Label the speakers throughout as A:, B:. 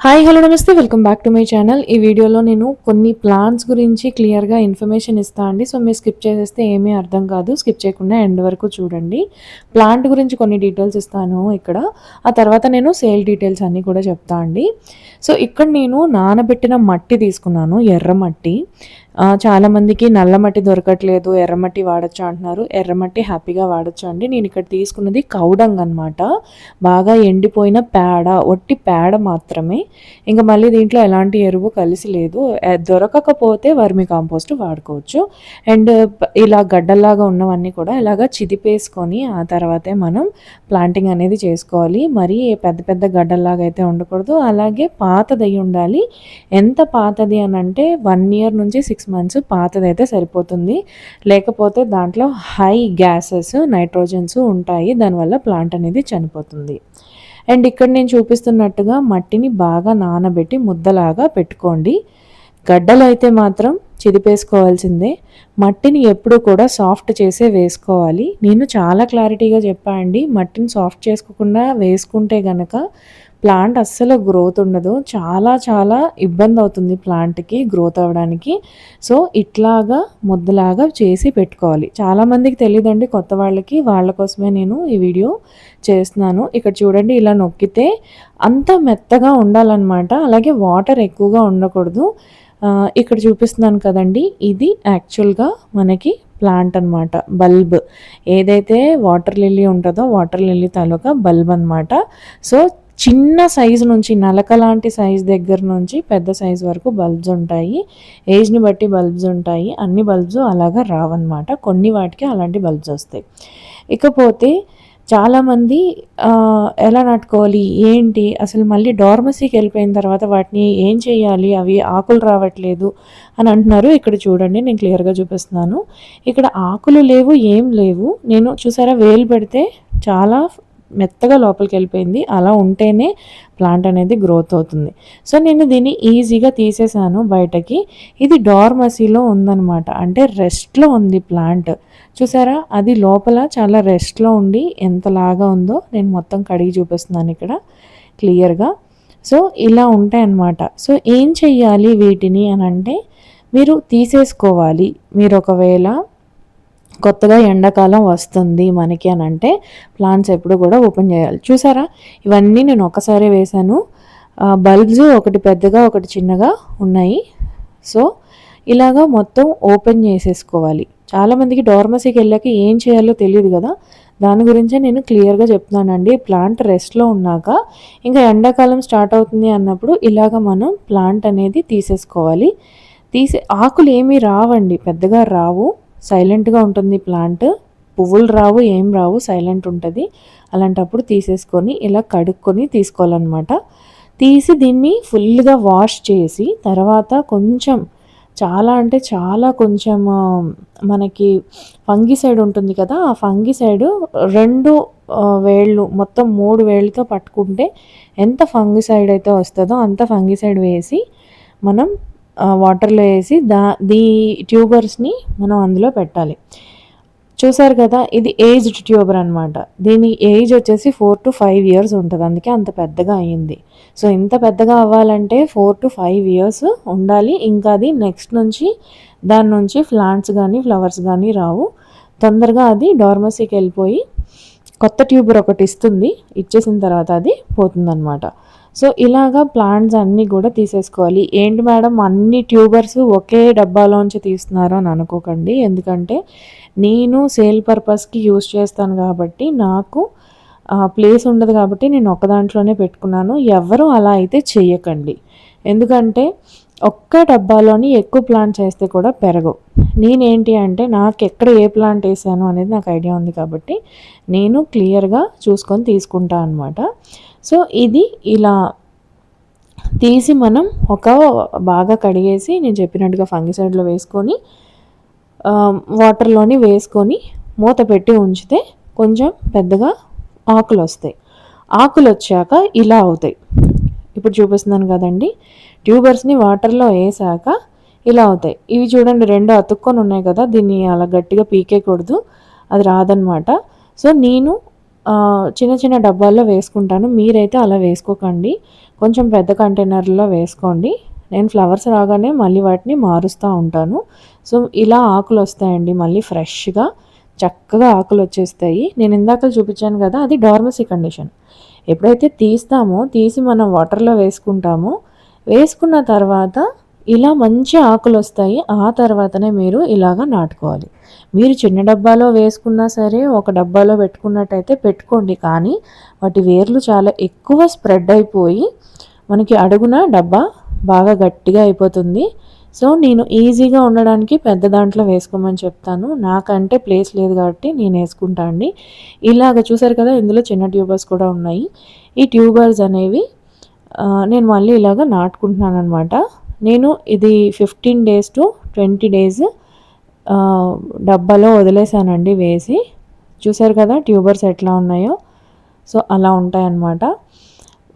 A: Hi hello నమస్తే welcome back to my channel. ఈ వీడియోలో నేను కొన్ని ప్లాన్స్ గురించి క్లియర్గా ఇన్ఫర్మేషన్ ఇస్తాను అండి. సో మీరు స్కిప్ చేసేస్తే ఏమీ అర్థం కాదు. స్కిప్ చేయకుండా ఎండ్ వరకు చూడండి. ప్లాంట్ గురించి కొన్ని డీటెయిల్స్ ఇస్తాను ఇక్కడ. ఆ తర్వాత నేను సేల్ డీటెయిల్స్ అన్నీ కూడా చెప్తా అండి. సో ఇక్కడ నేను నానబెట్టిన మట్టి తీసుకున్నాను, ఎర్రమట్టి. చాలామందికి నల్ల మట్టి దొరకట్లేదు, ఎర్రమట్టి వాడచ్చు అంటున్నారు. ఎర్రమట్టి హ్యాపీగా వాడచ్చు అండి. నేను ఇక్కడ తీసుకున్నది కౌడంగ్ అనమాట. బాగా ఎండిపోయిన పేడ, ఒట్టి పేడ మాత్రమే. ఇంకా మళ్ళీ దీంట్లో ఎలాంటి ఎరువు కలిసి లేదు. దొరకకపోతే వర్మి కాంపోస్ట్ వాడుకోవచ్చు. అండ్ ఇలా గడ్డల్లాగా ఉన్నవన్నీ కూడా ఇలాగా చిదిపేసుకొని ఆ తర్వాతే మనం ప్లాంటింగ్ అనేది చేసుకోవాలి. మరి పెద్ద పెద్ద గడ్డల్లాగా అయితే ఉండకూడదు. అలాగే పాతదై ఉండాలి. ఎంత పాతది అని అంటే 1 year నుంచి 6 months పాతదైతే సరిపోతుంది. లేకపోతే దాంట్లో హై గ్యాసెస్, నైట్రోజన్స్ ఉంటాయి. దానివల్ల ప్లాంట్ అనేది చనిపోతుంది. అండ్ ఇక్కడ నేను చూపిస్తున్నట్టుగా మట్టిని బాగా నానబెట్టి ముద్దలాగా పెట్టుకోండి. గడ్డలు అయితే మాత్రం చిదిపేసుకోవాల్సిందే. మట్టిని ఎప్పుడు కూడా సాఫ్ట్ చేసే వేసుకోవాలి. నేను చాలా క్లారిటీగా చెప్పా అండి. మట్టిని సాఫ్ట్ చేసుకోకుండా వేసుకుంటే గనక ప్లాంట్ అస్సలు గ్రోత్ ఉండదు. చాలా చాలా ఇబ్బంది అవుతుంది ప్లాంట్కి గ్రోత్ అవ్వడానికి. సో ఇట్లాగా ముద్దలాగా చేసి పెట్టుకోవాలి. చాలామందికి తెలియదండి, కొత్త వాళ్ళకి. వాళ్ళ కోసమే నేను ఈ వీడియో చేస్తున్నాను. ఇక్కడ చూడండి, ఇలా నొక్కితే అంత మెత్తగా ఉండాలన్నమాట. అలాగే వాటర్ ఎక్కువగా ఉండకూడదు. ఇక్కడ చూపిస్తున్నాను కదండి, ఇది యాక్చువల్గా మనకి ప్లాంట్ అనమాట. బల్బ్ ఏదైతే వాటర్ లిల్లీ ఉంటుందో వాటర్ లిల్లీ తాలూకా బల్బ్ అనమాట. సో చిన్న సైజు నుంచి, నలక లాంటి సైజు దగ్గర నుంచి పెద్ద సైజు వరకు బల్బ్స్ ఉంటాయి. ఏజ్ని బట్టి బల్బ్స్ ఉంటాయి. అన్ని బల్బ్స్ అలాగా రావన్నమాట. కొన్ని వాటికి అలాంటి బల్బ్స్ వస్తాయి. ఇకపోతే చాలామంది ఎలా నాటుకోవాలి ఏంటి, అసలు మళ్ళీ డార్మసీకి వెళ్ళిపోయిన తర్వాత వాటిని ఏం చేయాలి, అవి ఆకులు రావట్లేదు అని అంటున్నారు. ఇక్కడ చూడండి, నేను క్లియర్గా చూపిస్తున్నాను. ఇక్కడ ఆకులు లేవు, ఏం లేవు. నేను చూసారా, వేలు పెడితే చాలా మెత్తగా లోపలికి వెళ్ళిపోయింది. అలా ఉంటేనే ప్లాంట్ అనేది గ్రోత్ అవుతుంది. సో నేను దీన్ని ఈజీగా తీసేసాను బయటకి. ఇది డార్మసీలో ఉందన్నమాట, అంటే రెస్ట్లో ఉంది ప్లాంట్. చూసారా, అది లోపల చాలా రెస్ట్లో ఉండి ఎంతలాగా ఉందో నేను మొత్తం కడిగి చూపిస్తున్నాను ఇక్కడ క్లియర్గా. సో ఇలా ఉంటాయన్నమాట. సో ఏం చెయ్యాలి వీటిని అని అంటే, మీరు తీసేసుకోవాలి. మీరు ఒకవేళ కొత్తగా ఎండాకాలం వస్తుంది మనకి అని అంటే ప్లాంట్స్ ఎప్పుడు కూడా ఓపెన్ చేయాలి. చూసారా, ఇవన్నీ నేను ఒకసారి వేశాను. బల్బ్స్ ఒకటి పెద్దగా ఒకటి చిన్నగా ఉన్నాయి. సో ఇలాగా మొత్తం ఓపెన్ చేసేసుకోవాలి. చాలామందికి డార్మసీకి వెళ్ళాక ఏం చేయాలో తెలియదు కదా, దాని గురించే నేను క్లియర్గా చెప్తున్నానండి. ప్లాంట్ రెస్ట్లో ఉన్నాక ఇంకా ఎండాకాలం స్టార్ట్ అవుతుంది అన్నప్పుడు ఇలాగ మనం ప్లాంట్ అనేది తీసేసుకోవాలి. ఆకులు ఏమీ రావండి, పెద్దగా రావు. సైలెంట్గా ఉంటుంది ప్లాంట్. పువ్వులు రావు, ఏం రావు, సైలెంట్ ఉంటుంది. అలాంటప్పుడు తీసేసుకొని ఇలా కడుక్కొని తీసుకోవాలన్నమాట. తీసి దీన్ని ఫుల్గా వాష్ చేసి తర్వాత కొంచెం, చాలా అంటే చాలా కొంచెం మనకి ఫంగిసైడ్ ఉంటుంది కదా, ఆ ఫంగిసైడ్ 2 వేళ్ళు, మొత్తం 3 వేళ్ళతో పట్టుకుంటే ఎంత ఫంగిసైడ్ అయితే వస్తుందో అంత ఫంగిసైడ్ వేసి మనం వాటర్లో వేసి దీ ట్యూబర్స్ని మనం అందులో పెట్టాలి. చూసారు కదా, ఇది ఏజ్డ్ ట్యూబర్ అనమాట. దీని ఏజ్ వచ్చేసి 4 to 5 years ఉంటుంది. అందుకే అంత పెద్దగా అయ్యింది. సో ఇంత పెద్దగా అవ్వాలంటే 4 to 5 years ఉండాలి. ఇంకా అది నెక్స్ట్ నుంచి దాని నుంచి ప్లాంట్స్ కానీ ఫ్లవర్స్ కానీ రావు. తొందరగా అది డార్మసీకి వెళ్ళిపోయి కొత్త ట్యూబర్ ఒకటి ఇస్తుంది. ఇచ్చేసిన తర్వాత అది పోతుందన్నమాట. సో ఇలాగా ప్లాంట్స్ అన్నీ కూడా తీసేసుకోవాలి. ఏంటి మేడం అన్ని ట్యూబర్స్ ఒకే డబ్బాలోంచి తీస్తున్నారు అని అనుకోకండి. ఎందుకంటే నేను సేల్ పర్పస్కి యూస్ చేస్తాను కాబట్టి నాకు ప్లేస్ ఉండదు కాబట్టి నేను ఒక దాంట్లోనే పెట్టుకున్నాను. ఎవరు అలా అయితే చెయ్యకండి. ఎందుకంటే ఒక్క డబ్బాలోని ఎక్కువ ప్లాంట్స్ వేస్తే కూడా పెరగవు. నేనేంటి అంటే నాకు ఎక్కడ ఏ ప్లాంట్ వేసాను అనేది నాకు ఐడియా ఉంది కాబట్టి నేను క్లియర్గా చూసుకొని తీసుకుంటా అనమాట. సో ఇది ఇలా తీసి మనం బాగా కడిగేసి నేను చెప్పినట్టుగా ఫంగిసైడ్లో వేసుకొని వాటర్లోని వేసుకొని మూత పెట్టి ఉంచితే కొంచెం పెద్దగా ఆకులు వస్తాయి. ఆకులు వచ్చాక ఇలా అవుతాయి. ఇప్పుడు చూపిస్తున్నాను కదండి, ట్యూబర్స్ని వాటర్లో వేసాక ఇలా అవుతాయి. ఇవి చూడండి, 2 అతుక్కొని ఉన్నాయి కదా, దీన్ని అలా గట్టిగా పీకేయకూడదు, అది రాదనమాట. సో నేను చిన్న చిన్న డబ్బాల్లో వేసుకుంటాను. మీరైతే అలా వేసుకోకండి. కొంచెం పెద్ద కంటైనర్‌లో వేసుకోండి. నేను ఫ్లవర్స్ రాగానే మళ్ళీ వాటిని మారుస్తూ ఉంటాను. సో, ఇలా ఆకులొస్తాయండి మళ్ళీ ఫ్రెష్‌గా చక్కగా ఆకులొచ్చేస్తాయి. నేను ఇందాకల చూపించాను కదా! అది డార్మసీ కండిషన్. ఎప్పుడైతే తీస్తామో, తీసి మనం వాటర్‌లో వేసుకుంటామో, వేసుకున్న తర్వాత ఇలా మంచి ఆకులొస్తాయి. ఆ తర్వాతనే మీరు ఇలాగ నాటుకోవాలి. మీరు చిన్న డబ్బాలో వేసుకున్నా సరే, ఒక డబ్బాలో పెట్టుకున్నట్టయితే పెట్టుకోండి. కానీ వాటి వేర్లు చాలా ఎక్కువ స్ప్రెడ్ అయిపోయి మనకి అడుగున డబ్బా బాగా గట్టిగా అయిపోతుంది. సో, నేను ఈజీగా ఉండడానికి పెద్ద దాంట్లో వేసుకోమని చెప్తాను. నాకంటే ప్లేస్ లేదు కాబట్టి నేనేసుకుంటా అండి. ఇలాగ చూసారు కదా! ఇందులో చిన్న ట్యూబర్స్ కూడా ఉన్నాయి. ఈ ట్యూబర్స్ అనేవి నేను మళ్ళీ ఇలాగ నాటుకుంటున్నాననమాట. నేను ఇది 15 డేస్ టు 20 డేస్ డబ్బాలో వదిలేసానండి వేసి. చూసారు కదా ట్యూబర్స్ ఎట్లా ఉన్నాయో. సో, అలా ఉంటాయన్నమాట.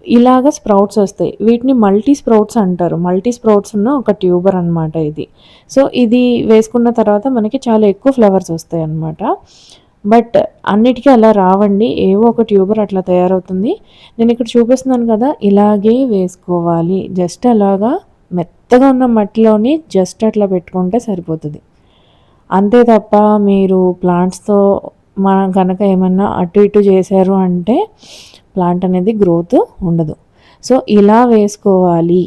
A: ఇలాగ స్ప్రౌట్స్ వస్తాయి. వీటిని మల్టీ స్ప్రౌట్స్ అంటారు. మల్టీ స్ప్రౌట్స్ ఉన్న ఒక ట్యూబర్ అనమాట ఇది. సో, ఇది వేసుకున్న తర్వాత మనకి చాలా ఎక్కువ ఫ్లవర్స్ వస్తాయన్నమాట. బట్ అన్నిటికీ అలా రావండి. ఏవో ఒక ట్యూబర్ అట్లా తయారవుతుంది. నేను ఇక్కడ చూపిస్తున్నాను కదా! ఇలాగే వేసుకోవాలి. జస్ట్ అలాగా మెత్తగా ఉన్న మట్టిలోని జస్ట్ అట్లా పెట్టుకుంటే సరిపోతది. అంతే తప్ప మీరు ప్లాంట్స్‌తో మనం గనక ఏమన్నా అటు ఇటు చేశారు అంటే ప్లాంట్ అనేది గ్రోత్ ఉండదు. సో, ఇలా వేసుకోవాలి.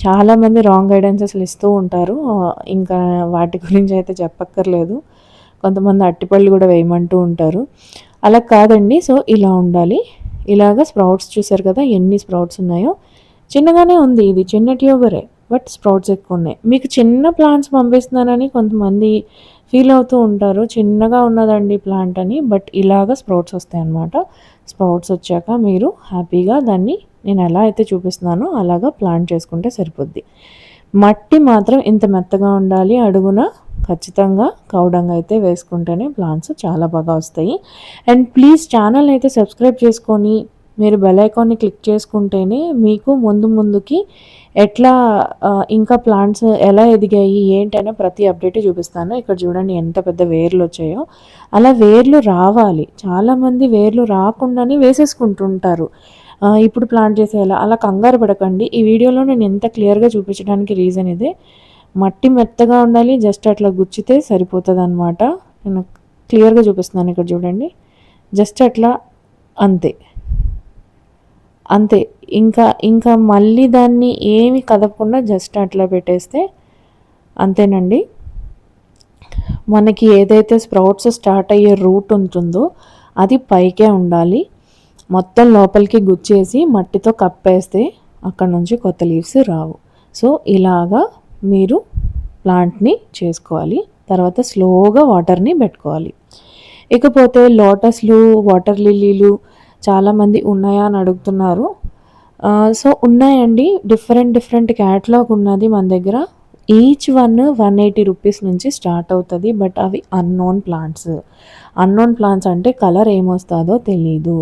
A: చాలామంది రాంగ్ గైడెన్సెస్‌లు ఇస్తూ ఉంటారు. ఇంకా వాటి గురించి అయితే చెప్పక్కర్లేదు. కొంతమంది అరటిపళ్ళు కూడా వేయమంటూ ఉంటారు. అలా కాదండి. సో, ఇలా ఉండాలి. ఇలాగ స్ప్రౌట్స్ చూసారు కదా! ఎన్ని స్ప్రౌట్స్ ఉన్నాయో. చిన్నగానే ఉంది. ఇది చిన్న ట్యూబరే. But sprouts ఎక్కువున్నాయి. మీకు చిన్న ప్లాంట్స్ పంపిస్తున్నానని కొంతమంది ఫీల్ అవుతూ ఉంటారు. చిన్నగా ఉన్నదండి ప్లాంట్ అని. బట్ ఇలాగ స్ప్రౌట్స్ వస్తాయన్నమాట. స్ప్రౌట్స్ వచ్చాక మీరు హ్యాపీగా దాన్ని నేను ఎలా అయితే చూపిస్తున్నానో అలాగా ప్లాంట్ చేసుకుంటే సరిపోద్ది. మట్టి మాత్రం ఇంత మెత్తగా ఉండాలి. అడుగున ఖచ్చితంగా కౌడంగ్ అయితే వేసుకుంటేనే ప్లాంట్స్ చాలా బాగా వస్తాయి. అండ్ ప్లీజ్ ఛానల్ అయితే సబ్స్క్రైబ్ చేసుకొని మీరు బెల్ ఐకాన్ని క్లిక్ చేసుకుంటేనే మీకు ముందుకి ఎట్లా ఇంకా ప్లాంట్స్ ఎలా ఎదిగాయి ఏంటనే ప్రతి అప్డేట్ చూపిస్తాను. ఇక్కడ చూడండి ఎంత పెద్ద వేర్లు వచ్చాయో. అలా వేర్లు రావాలి. చాలామంది వేర్లు రాకుండానే వేసేసుకుంటుంటారు. ఇప్పుడు ప్లాంట్ చేసేయాలా అలా కంగారు పడకండి. ఈ వీడియోలో నేను ఎంత క్లియర్గా చూపించడానికి రీజన్ ఇదే. మట్టి మెత్తగా ఉండాలి. జస్ట్ అట్లా గుచ్చితే సరిపోతుందన్నమాట. నేను క్లియర్గా చూపిస్తున్నాను. ఇక్కడ చూడండి జస్ట్ అట్లా అంతే. అంతే. ఇంకా మళ్ళీ దాన్ని ఏమి కదపకుండా జస్ట్ అట్లా పెట్టేస్తే అంతేనండి. మనకి ఏదైతే స్ప్రౌట్స్ స్టార్ట్ అయ్యే రూట్ ఉంటుందో అది పైకే ఉండాలి. మొత్తం లోపలికి గుచ్చేసి మట్టితో కప్పేస్తే అక్కడ నుంచి కొత్త లీవ్స్ రావు. సో, ఇలాగా మీరు ప్లాంట్ని చేసుకోవాలి. తర్వాత స్లోగా వాటర్ని పెట్టుకోవాలి. ఇకపోతే లోటస్లు, వాటర్ లిల్లీలు చాలామంది ఉన్నాయా అని అడుగుతున్నారు. సో, ఉన్నాయండి. డిఫరెంట్ క్యాటలాగ్ ఉన్నది మన దగ్గర. ఈచ్ వన్ 180 రూపీస్ నుంచి స్టార్ట్ అవుతుంది. బట్ అవి అన్నోన్ ప్లాంట్స్. అన్నోన్ ప్లాంట్స్ అంటే కలర్ ఏమొస్తుందో తెలీదు.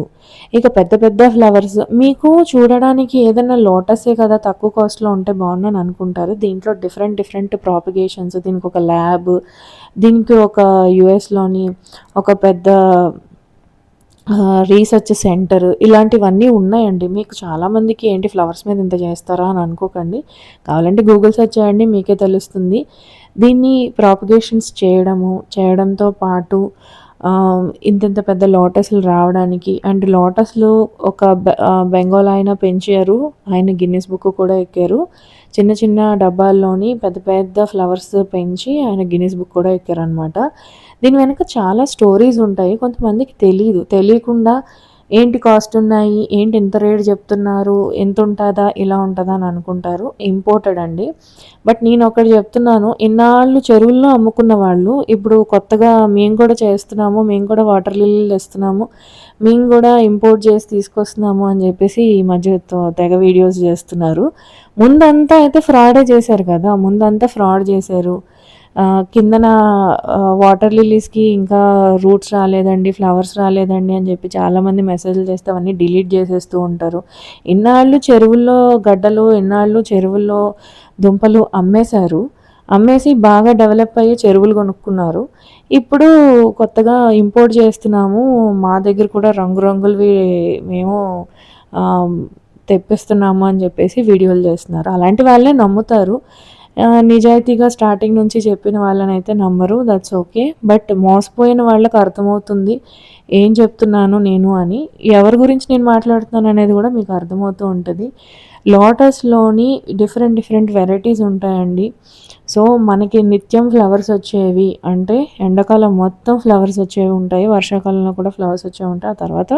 A: ఇక పెద్ద ఫ్లవర్స్ మీకు చూడడానికి ఏదైనా లోటసే కదా తక్కువ కాస్ట్లో ఉంటే బాగుందని అనుకుంటారు. దీంట్లో డిఫరెంట్ ప్రాపగేషన్స్, దీనికి ఒక ల్యాబ్, దీనికి ఒక యూఎస్లోని ఒక పెద్ద రీసెర్చ్ సెంటర్ ఇలాంటివన్నీ ఉన్నాయండి. మీకు చాలామందికి ఏంటి ఫ్లవర్స్ మీద ఇంత చేస్తారా అని అనుకోకండి. కావాలంటే గూగుల్ సెర్చ్ చేయండి మీకే తెలుస్తుంది. దీన్ని ప్రాపగేషన్స్ చేయడంతో పాటు ఇంతింత పెద్ద లోటస్లు రావడానికి అండ్ లోటస్లు ఒక బెంగాల్ ఆయన పెంచారు. ఆయన గిన్నిస్ బుక్ కూడా ఎక్కారు. చిన్న డబ్బాల్లోని పెద్ద ఫ్లవర్స్ పెంచి ఆయన గిన్నిస్ బుక్ కూడా ఎక్కారనమాట. దీని వెనక చాలా స్టోరీస్ ఉంటాయి. కొంతమందికి తెలియకుండా ఏంటి కాస్ట్ ఉన్నాయి, ఏంటి ఇంత రేట్ చెప్తున్నారు, ఎంత ఉంటుందా, ఇలా ఉంటుందా అని అనుకుంటారు. ఇంపోర్టెడ్ అండి. బట్ నేను ఒకటి చెప్తున్నాను, ఇన్నాళ్ళు చెరువుల్లో అమ్ముకున్న వాళ్ళు ఇప్పుడు కొత్తగా మేము కూడా చేస్తున్నాము, మేము కూడా వాటర్ లిల్లీలు తెస్తున్నాము, మేము కూడా ఇంపోర్ట్ చేసి తీసుకొస్తున్నాము అని చెప్పేసి ఈ మధ్య తెగ వీడియోస్ చేస్తున్నారు. ముందంతా అయితే ఫ్రాడే చేశారు కదా, ముందంతా ఫ్రాడ్ చేశారు. కిందన వాటర్ లిల్లీస్కి ఇంకా రూట్స్ రాలేదండి, ఫ్లవర్స్ రాలేదండి అని చెప్పి చాలామంది మెసేజ్లు చేస్తే అవన్నీ డిలీట్ చేసేస్తూ ఉంటారు. ఇన్నాళ్ళు చెరువుల్లో గడ్డలు, ఇన్నాళ్ళు చెరువుల్లో దుంపలు అమ్మేశారు. అమ్మేసి బాగా డెవలప్ అయ్యి చెరువులు కొనుక్కున్నారు. ఇప్పుడు కొత్తగా ఇంపోర్ట్ చేస్తున్నాము, మా దగ్గర కూడా రంగురంగులవి మేము ఆహ్, తెప్పిస్తున్నాము అని చెప్పేసి వీడియోలు చేస్తున్నారు. అలాంటి వాళ్ళే నమ్ముతారు. నిజాయితీగా స్టార్టింగ్ నుంచి చెప్పిన వాళ్ళనైతే నమ్మరు. That's okay. బట్ మోసపోయిన వాళ్ళకి అర్థమవుతుంది ఏం చెప్తున్నాను నేను అని. ఎవరి గురించి నేను మాట్లాడుతున్నాను అనేది కూడా మీకు అర్థమవుతూ ఉంటది. లోటస్‌లోని డిఫరెంట్ డిఫరెంట్ వెరైటీస్ ఉంటాయండి. సో, మనకి నిత్యం ఫ్లవర్స్ వచ్చేవి అంటే ఎండాకాలం మొత్తం ఫ్లవర్స్ వచ్చేవి ఉంటాయి. వర్షాకాలంలో కూడా ఫ్లవర్స్ వచ్చేవి ఉంటాయి. ఆ తర్వాత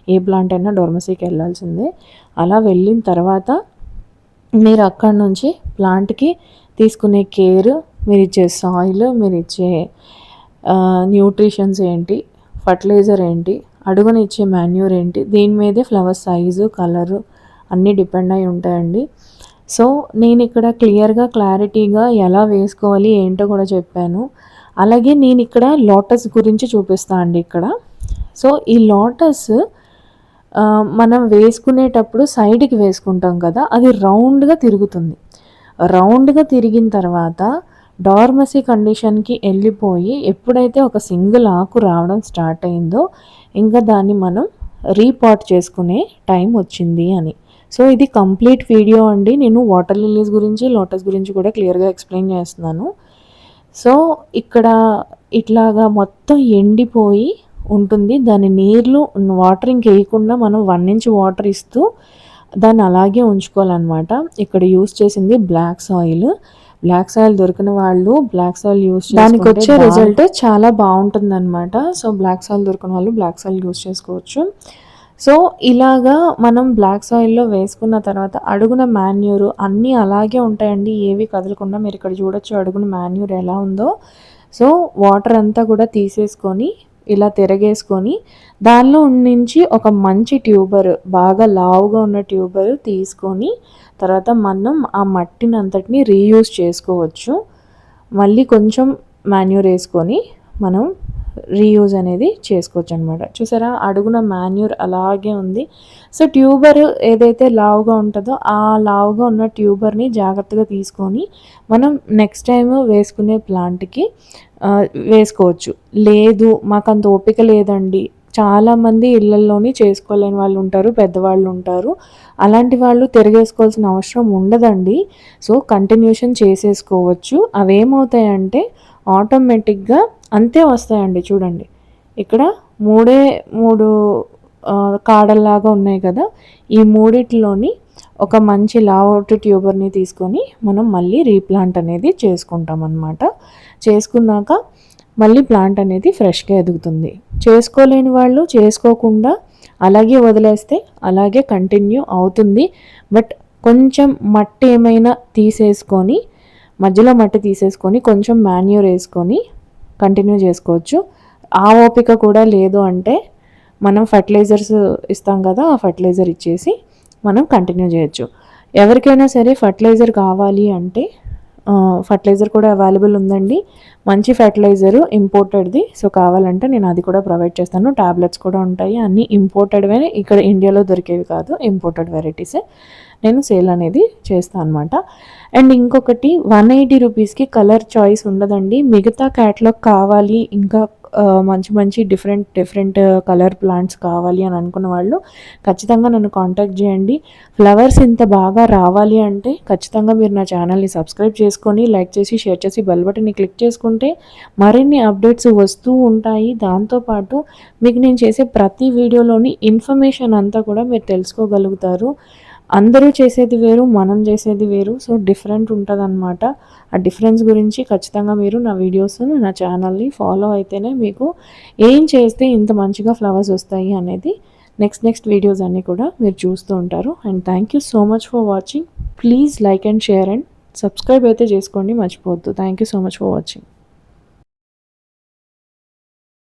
A: ఏ ప్లాంట్ అయినా డోర్మసీకి వెళ్ళాల్సిందే. అలా వెళ్ళిన తర్వాత మీరు అక్కడి నుంచి ప్లాంట్‌కి తీసుకునే కేర్, మీరిచ్చే సాయిల్, మీరిచ్చే న్యూట్రిషన్స్ ఏంటి, ఫర్టిలైజర్ ఏంటి, అడుగున ఇచ్చే మాన్యూర్ ఏంటి, దీని మీదే ఫ్లవర్ సైజు, కలరు అన్నీ డిపెండ్ అయి ఉంటాయండి. సో, నేనిక్కడ క్లారిటీగా ఎలా వేసుకోవాలి ఏంటో కూడా చెప్పాను. అలాగే నేనిక్కడ లోటస్ గురించి చూపిస్తా అండి ఇక్కడ. సో, ఈ లోటస్ మనం వేసుకునేటప్పుడు సైడ్‌కి వేసుకుంటాం కదా! అది రౌండ్‌గా తిరుగుతుంది. రౌండ్‌గా తిరిగిన తర్వాత డార్మసీ కండిషన్‌కి వెళ్ళిపోయి ఎప్పుడైతే ఒక సింగిల్ ఆకు రావడం స్టార్ట్ అయిందో ఇంకా దాన్ని మనం రీపాట్ చేసుకునే టైం వచ్చింది అని. సో, ఇది కంప్లీట్ వీడియో అండి. నేను వాటర్ లిల్లీస్ గురించి, లోటస్ గురించి కూడా క్లియర్‌గా ఎక్స్‌ప్లెయిన్ చేస్తున్నాను. సో, ఇక్కడ ఇట్లాగా మొత్తం ఎండిపోయి ఉంటుంది. దాని నీళ్ళు వాటర్ ఇంకేయకుండా మనం 1 ఇంచ్ వాటర్ ఇస్తూ దాన్ని అలాగే ఉంచుకోవాలన్నమాట. ఇక్కడ యూజ్ చేసింది బ్లాక్ సాయిల్. బ్లాక్ సాయిల్ దొరికిన వాళ్ళు బ్లాక్ సాయిల్ యూజ్ చేసుకుంటే దానికొచ్చే రిజల్ట్ చాలా బావుంటుందన్నమాట. సో, బ్లాక్ సాయిల్ దొరికిన వాళ్ళు బ్లాక్ సాయిల్ యూజ్ చేసుకోవచ్చు. సో, ఇలాగా మనం బ్లాక్ సాయిల్‌లో వేసుకున్న తర్వాత అడుగున మాన్యూర్ అన్నీ అలాగే ఉంటాయండి. ఏవి కదలకుండా మీరిక్కడ చూడొచ్చు అడుగున మాన్యూర్ ఎలా ఉందో. సో, వాటర్ అంతా కూడా తీసేసుకొని ఇలా తిరగేసుకొని దానిలో నుంచి ఒక మంచి ట్యూబర్, బాగా లావుగా ఉన్న ట్యూబర్ తీసుకొని తర్వాత మనం ఆ మట్టిని అంతటిని రీయూజ్ చేసుకోవచ్చు. మళ్ళీ కొంచెం మాన్యూర్ వేసుకొని మనం రీయూజ్ అనేది చేసుకోవచ్చు అనమాట. చూసారా అడుగున మాన్యూర్ అలాగే ఉంది. సో, ట్యూబర్ ఏదైతే లావుగా ఉంటుందో ఆ లావుగా ఉన్న ట్యూబర్ని జాగ్రత్తగా తీసుకొని మనం నెక్స్ట్ టైం వేసుకునే ప్లాంట్‌కి వేసుకోవచ్చు. లేదు మాకంత ఓపిక లేదండి, చాలామంది ఇళ్లల్లోని చేసుకోలేని వాళ్ళు ఉంటారు, పెద్దవాళ్ళు ఉంటారు. అలాంటి వాళ్ళు తిరగేసుకోవాల్సిన అవసరం ఉండదండి. సో, కంటిన్యూషన్ చేసేసుకోవచ్చు. అవేమవుతాయంటే ఆటోమేటిక్‌గా అంతే వస్తాయండి. చూడండి ఇక్కడ 3 కాడల్లాగా ఉన్నాయి కదా! ఈ మూడిట్లోని ఒక మంచి లావౌట్ ట్యూబర్‌ని తీసుకొని మనం మళ్ళీ రీప్లాంట్ అనేది చేసుకుంటాం అన్నమాట. చేసుకున్నాక మళ్ళీ ప్లాంట్ అనేది ఫ్రెష్‌గా ఎదుగుతుంది. చేసుకోలేని వాళ్ళు చేసుకోకుండా అలాగే వదిలేస్తే అలాగే కంటిన్యూ అవుతుంది. బట్ కొంచెం మట్టి ఏమైనా తీసేసుకొని మధ్యలో మట్టి తీసేసుకొని కొంచెం మాన్యూర్ వేసుకొని కంటిన్యూ చేసుకోవచ్చు. ఆ ఓపిక కూడా లేదు అంటే మనం ఫర్టిలైజర్స్ ఇస్తాం కదా, ఆ ఫర్టిలైజర్ ఇచ్చేసి మనం కంటిన్యూ చేయొచ్చు. ఎవరికైనా సరే ఫర్టిలైజర్ కావాలి అంటే ఫర్టిలైజర్ కూడా అవైలబుల్ ఉందండి. మంచి ఫర్టిలైజరు ఇంపోర్టెడ్ది. సో, కావాలంటే నేను అది కూడా ప్రొవైడ్ చేస్తాను. టాబ్లెట్స్ కూడా ఉంటాయి. అన్నీ ఇంపోర్టెడ్వే, ఇక్కడ ఇండియాలో దొరికేవి కాదు, ఇంపోర్టెడ్ వెరైటీసే నేను సేల్ అనేది చేస్తాను అనమాట. అండ్ ఇంకొకటి 180 రూపీస్కి కలర్ చాయిస్ ఉండదండి. మిగతా క్యాటలాగ్ కావాలి ఇంకా మంచి మంచి డిఫరెంట్ కలర్ ప్లాంట్స్ కావాలి అని అనుకున్న వాళ్ళు ఖచ్చితంగా నన్ను కాంటాక్ట్ చేయండి. ఫ్లవర్స్ ఇంత బాగా రావాలి అంటే ఖచ్చితంగా మీరు నా ఛానల్ని సబ్స్క్రైబ్ చేసుకొని లైక్ చేసి షేర్ చేసి బెల్ బటన్ని క్లిక్ చేసుకుంటే మరిన్ని అప్డేట్స్ వస్తూ ఉంటాయి. దాంతోపాటు మీకు నేను చేసే ప్రతి వీడియోలోని ఇన్ఫర్మేషన్ అంతా కూడా మీరు తెలుసుకోగలుగుతారు. అందరూ చేసేది వేరు, మనం చేసేది వేరు. సో, డిఫరెంట్ ఉంటుందన్నమాట. ఆ డిఫరెన్స్ గురించి ఖచ్చితంగా మీరు నా వీడియోస్, నా ఛానల్ని ఫాలో అయితేనే మీకు ఏం చేస్తే ఇంత మంచిగా ఫ్లవర్స్ వస్తాయి అనేది నెక్స్ట్ వీడియోస్ అన్నీ కూడా మీరు చూస్తూ ఉంటారు. And thank you so much for watching. Please like and share and subscribe అయితే చేసుకోండి, మర్చిపోవద్దు. Thank you so much for watching.